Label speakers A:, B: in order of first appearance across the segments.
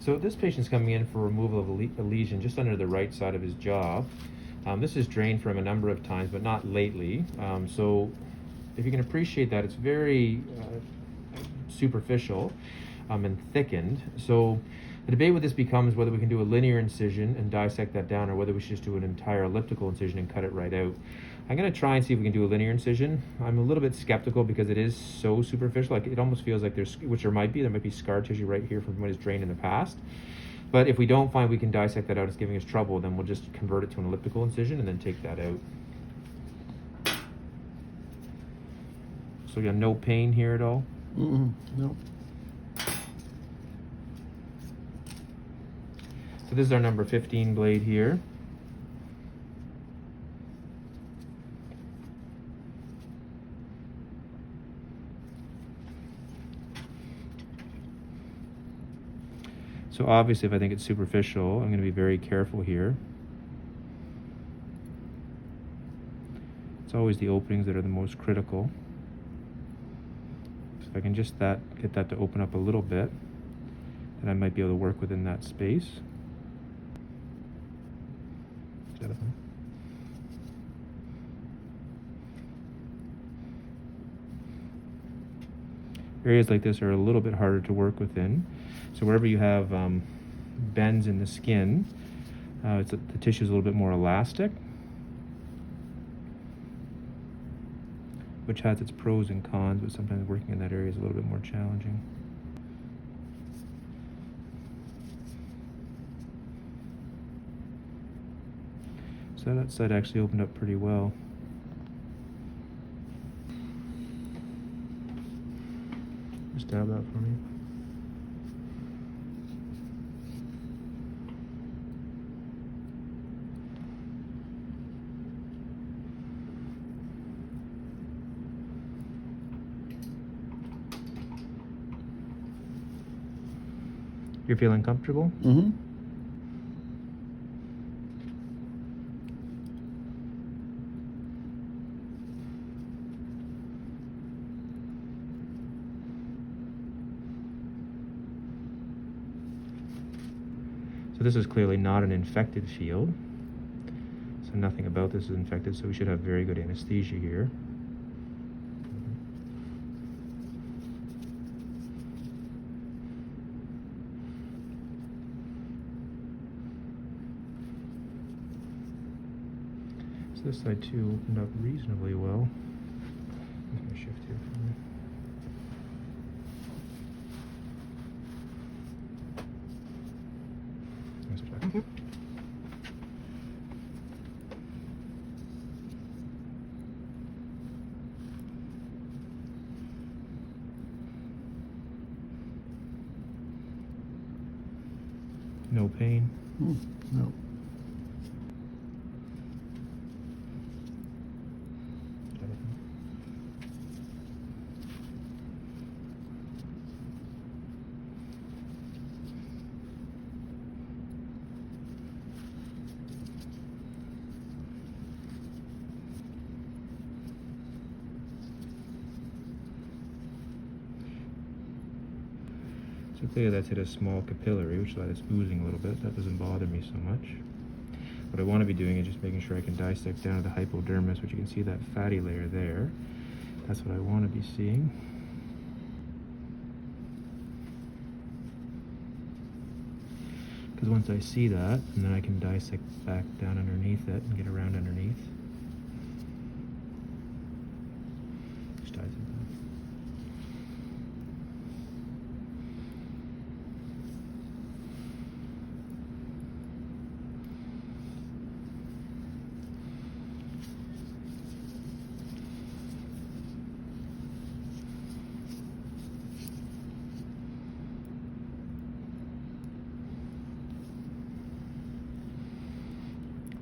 A: So this patient's coming in for removal of a lesion just under the right side of his jaw. This is drained from a number of times, but not lately. So if you can appreciate that, it's very superficial and thickened. So the debate with this becomes whether we can do a linear incision and dissect that down, or whether we should just do an entire elliptical incision and cut it right out. I'm going to try and see if we can do a linear incision. I'm a little bit skeptical because it is so superficial. Like, it almost feels like there might be scar tissue right here from when it's drained in the past. But if we don't find we can dissect that out, it's giving us trouble, then we'll just convert it to an elliptical incision and then take that out. So you have no pain here at all?
B: No.
A: So this is our number 15 blade here. So obviously, if I think it's superficial, I'm going to be very careful here. It's always the openings that are the most critical. So if I can just get that to open up a little bit, then I might be able to work within that space. Areas like this are a little bit harder to work within. So wherever you have bends in the skin, the tissue is a little bit more elastic, which has its pros and cons, but sometimes working in that area is a little bit more challenging. So that side actually opened up pretty well. Just dab that for me. You're feeling comfortable?
B: Mm-hmm.
A: So this is clearly not an infected field. So nothing about this is infected, so we should have very good anesthesia here. So this side too opened up reasonably well. I'm going to shift here for me. No pain?
B: No.
A: So clearly that's hit a small capillary, which is why it's oozing a little bit. That doesn't bother me so much. What I want to be doing is just making sure I can dissect down to the hypodermis, which you can see that fatty layer there. That's what I want to be seeing. Because once I see that, and then I can dissect back down underneath it and get around underneath. Just dissect that.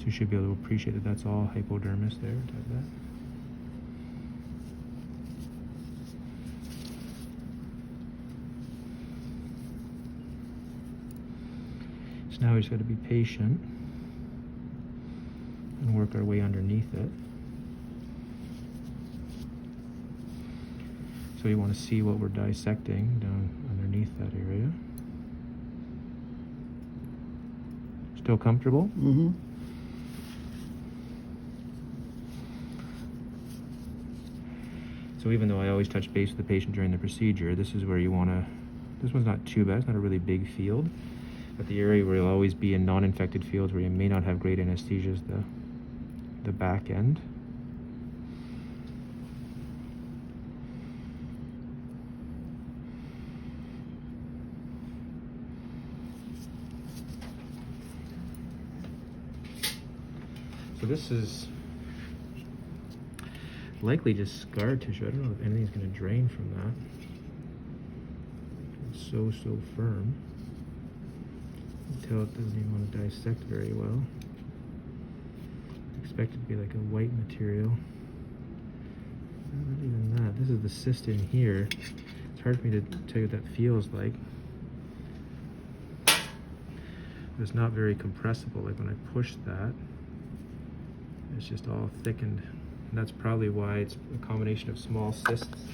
A: You should be able to appreciate that that's all hypodermis there. Type that. So now we just got to be patient and work our way underneath it. So you want to see what we're dissecting down underneath that area. Still comfortable?
B: Mm-hmm.
A: So even though I always touch base with the patient during the procedure, this is where you want to, this one's not too bad, it's not a really big field, but the area where you'll always be in non-infected fields where you may not have great anesthesia is the back end. So this is likely just scar tissue. I don't know if anything's going to drain from that. It's so firm. You can tell it doesn't even want to dissect very well. I expect it to be like a white material. Not even that. This is the cyst in here. It's hard for me to tell you what that feels like. But it's not very compressible. Like when I push that, it's just all thickened. And that's probably why it's a combination of small cysts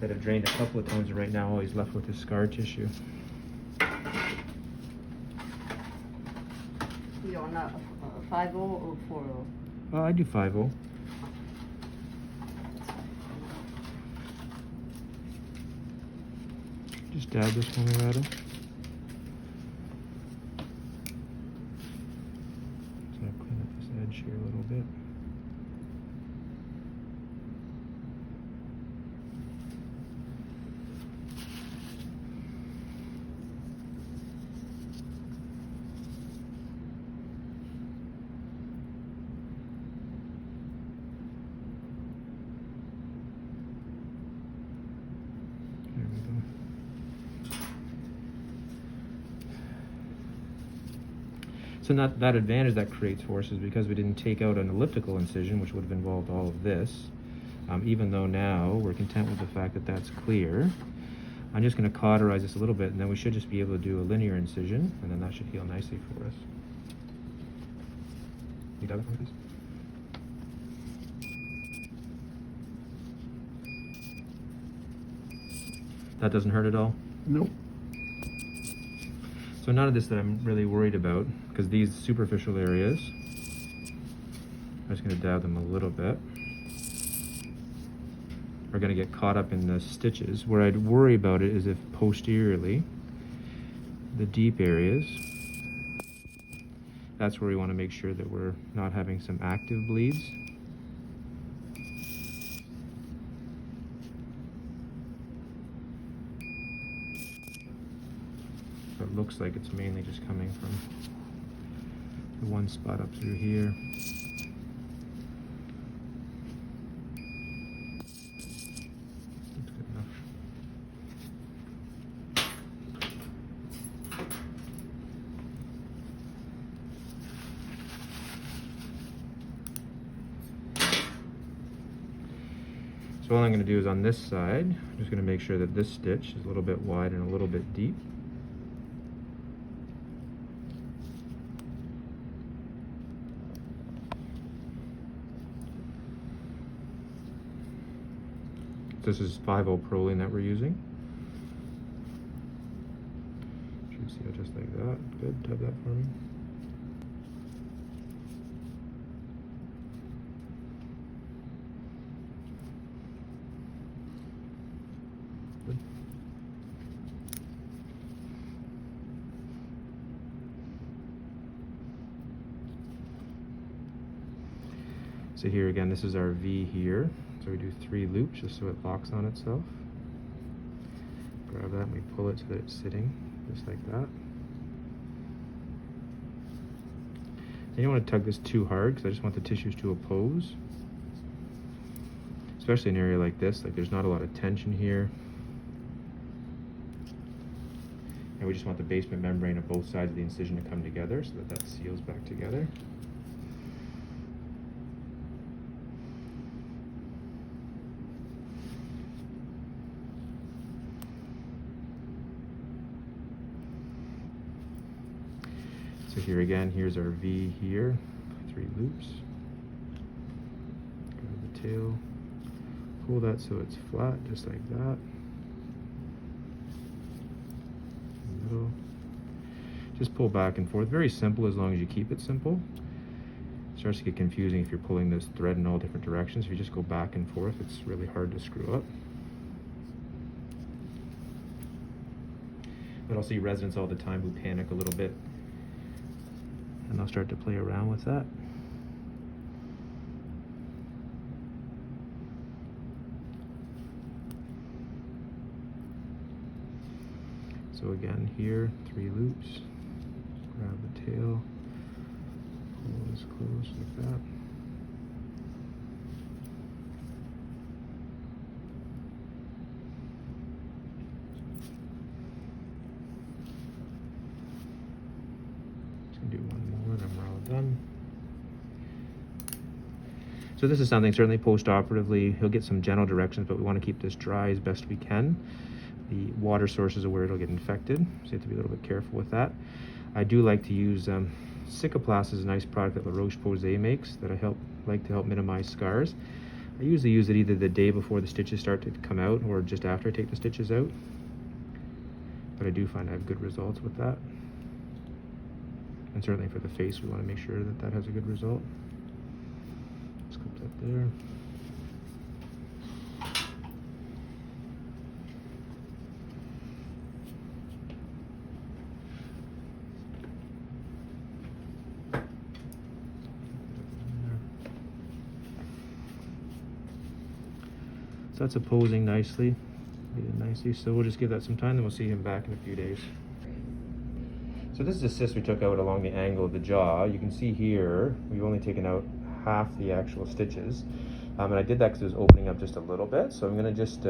A: that have drained a couple of times, and right now all he's left with is scar tissue.
C: You're not 5-0 or 4-0?
A: I do 5-0. Just dab this one, Loretta. Just gonna clean up this edge here a little bit. There we go. So that advantage that creates for us is because we didn't take out an elliptical incision, which would have involved all of this. Even though now we're content with the fact that that's clear, I'm just going to cauterize this a little bit, and then we should just be able to do a linear incision, and then that should heal nicely for us. You got it, please? That doesn't hurt at all?
B: Nope.
A: So none of this that I'm really worried about, because these superficial areas, I'm just going to dab them a little bit, are going to get caught up in the stitches. Where I'd worry about it is if posteriorly, the deep areas, that's where we want to make sure that we're not having some active bleeds. So it looks like it's mainly just coming from the one spot up through here. That's good enough. So all I'm going to do is on this side, I'm just going to make sure that this stitch is a little bit wide and a little bit deep. This is 5-0 proline that we're using. Should see it just like that. Good, tap that for me. Good. So here again, this is our V here. So we do 3 loops just so it locks on itself. Grab that and we pull it so that it's sitting just like that. And you don't want to tug this too hard because I just want the tissues to oppose. Especially in an area like this, like there's not a lot of tension here. And we just want the basement membrane of both sides of the incision to come together so that that seals back together. So here again, here's our V here, 3 loops. Grab the tail, pull that so it's flat, just like that. Middle. Just pull back and forth. Very simple as long as you keep it simple. It starts to get confusing if you're pulling this thread in all different directions. If you just go back and forth, it's really hard to screw up. But I'll see residents all the time who panic a little bit, and I'll start to play around with that. So again, here, 3 loops. Grab the tail, pull this close like that. Just gonna do one more, then we're all done. So this is something certainly post-operatively, he'll get some general directions, but we want to keep this dry as best we can. The water sources are where it'll get infected, so you have to be a little bit careful with that. I do like to use Cicaplast is a nice product that La Roche-Posay makes that I like to help minimize scars. I usually use it either the day before the stitches start to come out or just after I take the stitches out. But I do find I have good results with that. And certainly for the face, we want to make sure that that has a good result. Let's clip that there. So that's opposing nicely, so we'll just give that some time, then we'll see him back in a few days. So this is a cyst we took out along the angle of the jaw. You can see here, we've only taken out half the actual stitches. And I did that because it was opening up just a little bit, so I'm gonna just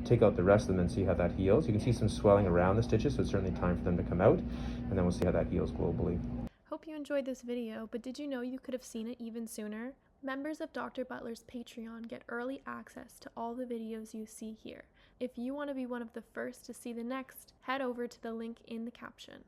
A: take out the rest of them and see how that heals. You can see some swelling around the stitches, so it's certainly time for them to come out, and then we'll see how that heals globally.
D: Hope you enjoyed this video, but did you know you could have seen it even sooner? Members of Dr. Butler's Patreon get early access to all the videos you see here. If you want to be one of the first to see the next, head over to the link in the caption.